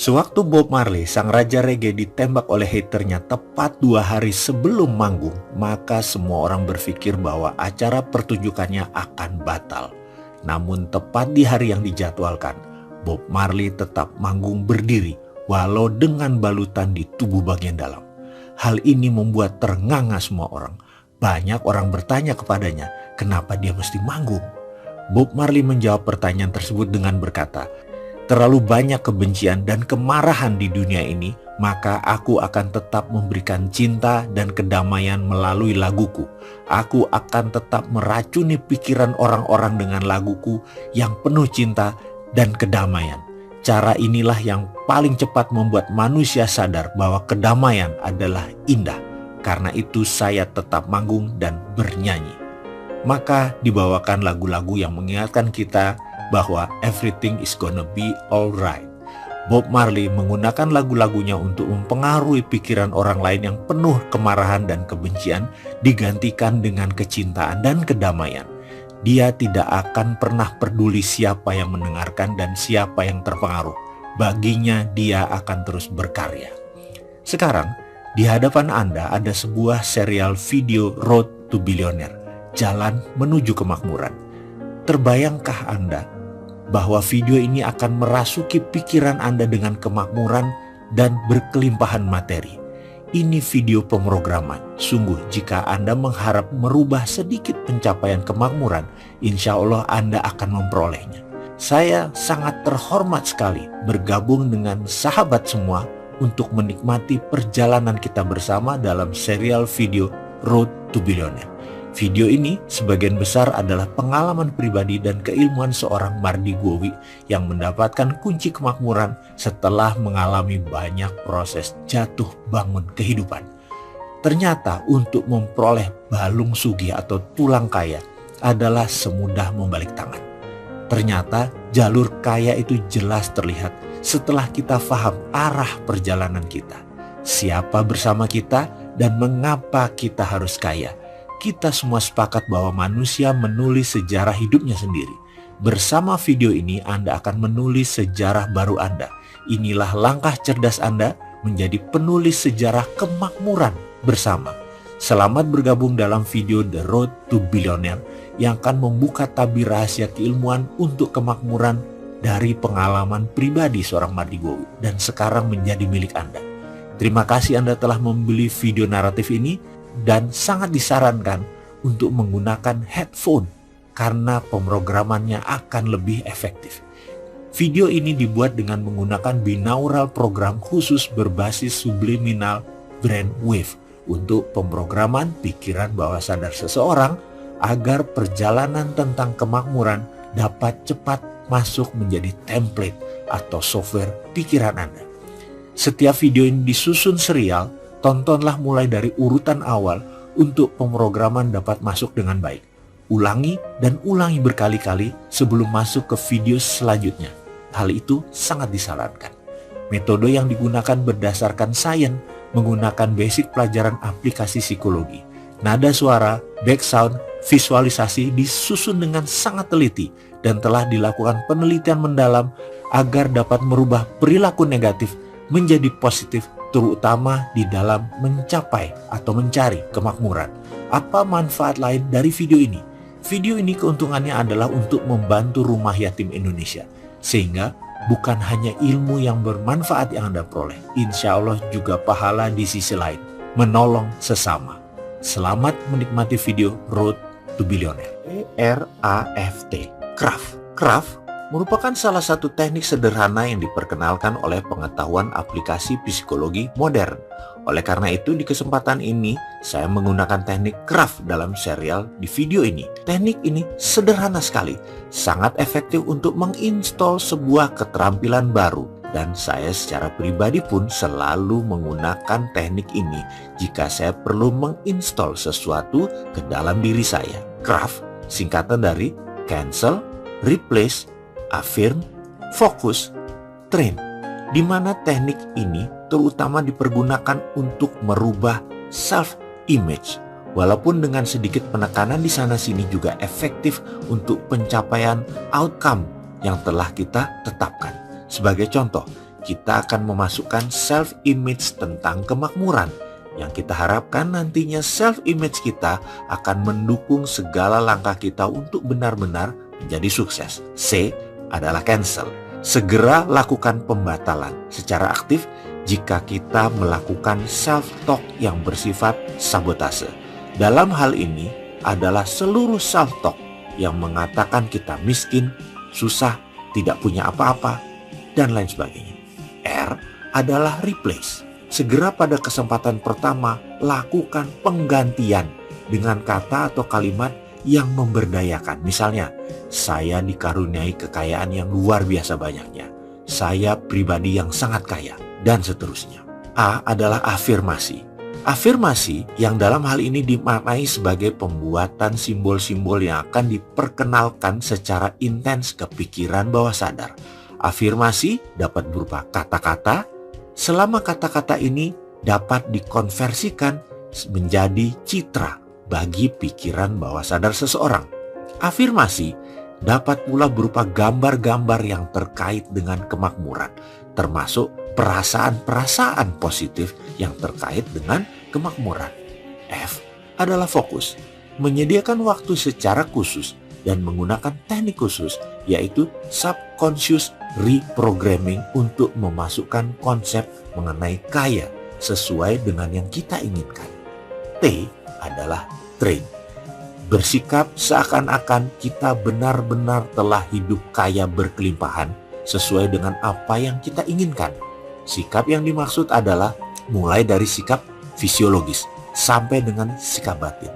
Sewaktu Bob Marley, sang raja reggae, ditembak oleh haternya tepat 2 hari sebelum manggung, maka semua orang berpikir bahwa acara pertunjukannya akan batal. Namun tepat di hari yang dijadwalkan, Bob Marley tetap manggung berdiri walau dengan balutan di tubuh bagian dalam. Hal ini membuat ternganga semua orang. Banyak orang bertanya kepadanya, kenapa dia mesti manggung? Bob Marley menjawab pertanyaan tersebut dengan berkata, "Terlalu banyak kebencian dan kemarahan di dunia ini, maka aku akan tetap memberikan cinta dan kedamaian melalui laguku. Aku akan tetap meracuni pikiran orang-orang dengan laguku yang penuh cinta dan kedamaian. Cara inilah yang paling cepat membuat manusia sadar bahwa kedamaian adalah indah. Karena itu saya tetap manggung dan bernyanyi." Maka dibawakan lagu-lagu yang mengingatkan kita bahwa everything is gonna be alright. Bob Marley menggunakan lagu-lagunya untuk mempengaruhi pikiran orang lain yang penuh kemarahan dan kebencian digantikan dengan kecintaan dan kedamaian. Dia tidak akan pernah peduli siapa yang mendengarkan dan siapa yang terpengaruh. Baginya dia akan terus berkarya. Sekarang di hadapan Anda ada sebuah serial video Road to Billionaire, Jalan Menuju Kemakmuran. Terbayangkah Anda bahwa video ini akan merasuki pikiran Anda dengan kemakmuran dan berkelimpahan materi? Ini video pemrograman. Sungguh jika Anda mengharap merubah sedikit pencapaian kemakmuran, insya Allah Anda akan memperolehnya. Saya sangat terhormat sekali bergabung dengan sahabat semua untuk menikmati perjalanan kita bersama dalam serial video Road to Billionaire. Video ini sebagian besar adalah pengalaman pribadi dan keilmuan seorang Mardi Gwowi yang mendapatkan kunci kemakmuran setelah mengalami banyak proses jatuh bangun kehidupan. Ternyata untuk memperoleh balung sugih atau tulang kaya adalah semudah membalik tangan. Ternyata jalur kaya itu jelas terlihat setelah kita paham arah perjalanan kita. Siapa bersama kita dan mengapa kita harus kaya. Kita semua sepakat bahwa manusia menulis sejarah hidupnya sendiri. Bersama video ini Anda akan menulis sejarah baru Anda. Inilah langkah cerdas Anda menjadi penulis sejarah kemakmuran bersama. Selamat bergabung dalam video The Road to Billionaire yang akan membuka tabir rahasia keilmuan untuk kemakmuran dari pengalaman pribadi seorang Mardi Gwowi dan sekarang menjadi milik Anda. Terima kasih Anda telah membeli video naratif ini. Dan sangat disarankan untuk menggunakan headphone karena pemrogramannya akan lebih efektif. Video ini dibuat dengan menggunakan binaural program khusus berbasis subliminal brainwave untuk pemrograman pikiran bawah sadar seseorang agar perjalanan tentang kemakmuran dapat cepat masuk menjadi template atau software pikiran Anda. Setiap video ini disusun serial. Tontonlah mulai dari urutan awal untuk pemrograman dapat masuk dengan baik. Ulangi dan ulangi berkali-kali sebelum masuk ke video selanjutnya. Hal itu sangat disarankan. Metode yang digunakan berdasarkan sains, menggunakan basic pelajaran aplikasi psikologi. Nada suara, background, visualisasi disusun dengan sangat teliti dan telah dilakukan penelitian mendalam agar dapat merubah perilaku negatif menjadi positif, terutama di dalam mencapai atau mencari kemakmuran. Apa manfaat lain dari video ini? Video ini keuntungannya adalah untuk membantu rumah yatim Indonesia. Sehingga bukan hanya ilmu yang bermanfaat yang Anda peroleh, insya Allah juga pahala di sisi lain, menolong sesama. Selamat menikmati video Road to Billionaire. CRAFT. Craft merupakan salah satu teknik sederhana yang diperkenalkan oleh pengetahuan aplikasi psikologi modern. Oleh karena itu, di kesempatan ini saya menggunakan teknik craft dalam serial di video ini. Teknik ini sederhana sekali, sangat efektif untuk menginstall sebuah keterampilan baru. Dan saya secara pribadi pun selalu menggunakan teknik ini jika saya perlu menginstall sesuatu ke dalam diri saya. Craft singkatan dari cancel, replace, affirm, fokus, train, di mana teknik ini terutama dipergunakan untuk merubah self-image. Walaupun dengan sedikit penekanan di sana-sini juga efektif untuk pencapaian outcome yang telah kita tetapkan. Sebagai contoh, kita akan memasukkan self-image tentang kemakmuran. Yang kita harapkan nantinya self-image kita akan mendukung segala langkah kita untuk benar-benar menjadi sukses. C adalah cancel. Segera lakukan pembatalan secara aktif jika kita melakukan self-talk yang bersifat sabotase. Dalam hal ini adalah seluruh self-talk yang mengatakan kita miskin, susah, tidak punya apa-apa, dan lain sebagainya. R adalah replace. Segera pada kesempatan pertama, lakukan penggantian dengan kata atau kalimat yang memberdayakan. Misalnya, saya dikaruniai kekayaan yang luar biasa banyaknya. Saya pribadi yang sangat kaya, dan seterusnya. A adalah afirmasi. Afirmasi yang dalam hal ini dimaknai sebagai pembuatan simbol-simbol yang akan diperkenalkan secara intens ke pikiran bawah sadar. Afirmasi dapat berupa kata-kata, selama kata-kata ini dapat dikonversikan menjadi citra bagi pikiran bawah sadar seseorang. Afirmasi dapat pula berupa gambar-gambar yang terkait dengan kemakmuran, termasuk perasaan-perasaan positif yang terkait dengan kemakmuran. F adalah fokus. Menyediakan waktu secara khusus dan menggunakan teknik khusus, yaitu subconscious reprogramming untuk memasukkan konsep mengenai kaya sesuai dengan yang kita inginkan. T adalah train. Bersikap seakan-akan kita benar-benar telah hidup kaya berkelimpahan sesuai dengan apa yang kita inginkan. Sikap yang dimaksud adalah mulai dari sikap fisiologis sampai dengan sikap batin.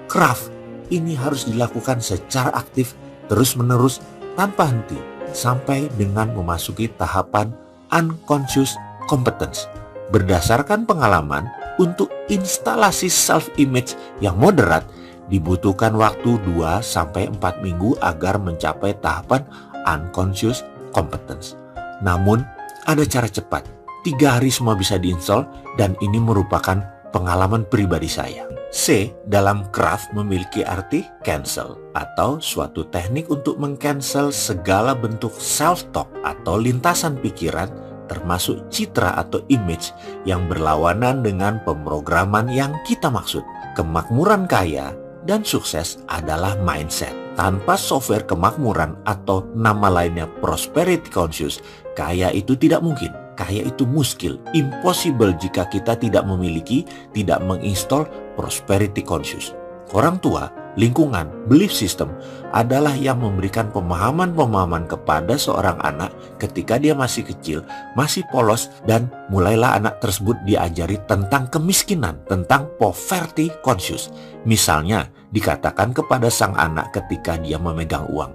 Craft ini harus dilakukan secara aktif terus-menerus tanpa henti sampai dengan memasuki tahapan unconscious competence. Berdasarkan pengalaman, untuk instalasi self-image yang moderat dibutuhkan waktu 2-4 minggu agar mencapai tahapan unconscious competence. Namun, ada cara cepat. 3 hari semua bisa diinstal dan ini merupakan pengalaman pribadi saya. C dalam craft memiliki arti cancel atau suatu teknik untuk meng-cancel segala bentuk self-talk atau lintasan pikiran termasuk citra atau image yang berlawanan dengan pemrograman yang kita maksud. Kemakmuran kaya dan sukses adalah mindset. Tanpa software kemakmuran atau nama lainnya prosperity conscious, kaya itu tidak mungkin. Kaya itu muskil, impossible jika kita tidak memiliki, tidak menginstall prosperity conscious. Orang tua, lingkungan, belief system adalah yang memberikan pemahaman-pemahaman kepada seorang anak ketika dia masih kecil, masih polos, dan mulailah anak tersebut diajari tentang kemiskinan, tentang poverty conscious. Misalnya, dikatakan kepada sang anak ketika dia memegang uang,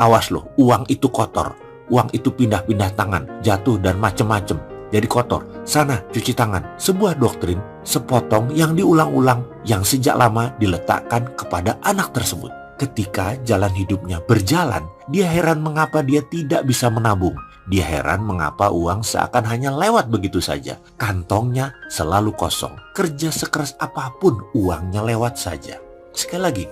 awas loh, uang itu kotor, uang itu pindah-pindah tangan, jatuh dan macem-macem, jadi kotor, sana cuci tangan. Sebuah doktrin sepotong yang diulang-ulang yang sejak lama diletakkan kepada anak tersebut. Ketika jalan hidupnya berjalan, dia heran mengapa dia tidak bisa menabung. Dia heran mengapa uang seakan hanya lewat begitu saja. Kantongnya selalu kosong. Kerja sekeras apapun, uangnya lewat saja. Sekali lagi,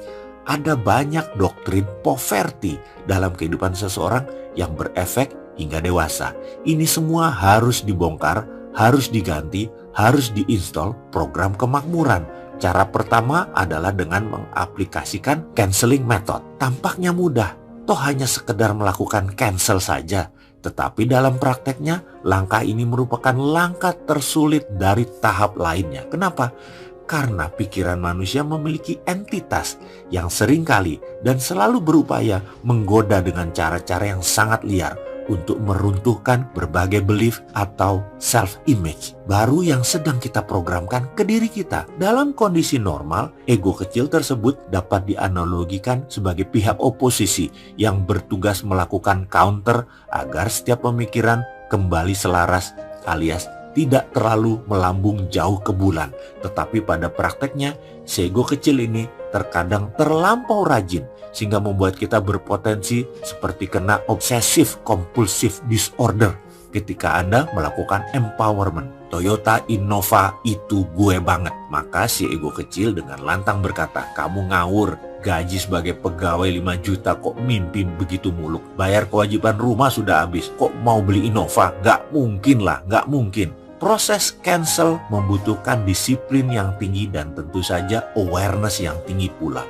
ada banyak doktrin poverty dalam kehidupan seseorang yang berefek hingga dewasa. Ini semua harus dibongkar, harus diganti, harus diinstal program kemakmuran. Cara pertama adalah dengan mengaplikasikan canceling method. Tampaknya mudah, toh hanya sekedar melakukan cancel saja. Tetapi dalam prakteknya, langkah ini merupakan langkah tersulit dari tahap lainnya. Kenapa? Karena pikiran manusia memiliki entitas yang seringkali dan selalu berupaya menggoda dengan cara-cara yang sangat liar untuk meruntuhkan berbagai belief atau self-image baru yang sedang kita programkan ke diri kita. Dalam kondisi normal, ego kecil tersebut dapat dianalogikan sebagai pihak oposisi yang bertugas melakukan counter agar setiap pemikiran kembali selaras alias tidak terlalu melambung jauh ke bulan. Tetapi pada prakteknya, si ego kecil ini terkadang terlampau rajin sehingga membuat kita berpotensi seperti kena obsessive compulsive disorder ketika Anda melakukan empowerment. Toyota Innova itu gue banget. Maka si ego kecil dengan lantang berkata, kamu ngawur, Gaji sebagai pegawai 5 juta kok mimpi begitu muluk. Bayar kewajiban rumah sudah habis, kok mau beli Innova? Gak mungkin lah, gak mungkin. Proses cancel membutuhkan disiplin yang tinggi dan tentu saja awareness yang tinggi pula.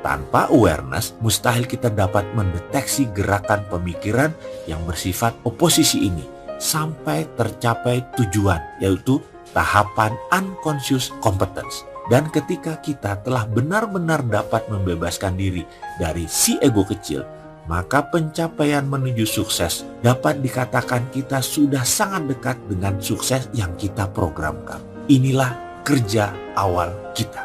Tanpa awareness, mustahil kita dapat mendeteksi gerakan pemikiran yang bersifat oposisi ini sampai tercapai tujuan, yaitu tahapan unconscious competence. Dan ketika kita telah benar-benar dapat membebaskan diri dari si ego kecil, maka pencapaian menuju sukses dapat dikatakan kita sudah sangat dekat dengan sukses yang kita programkan. Inilah kerja awal kita.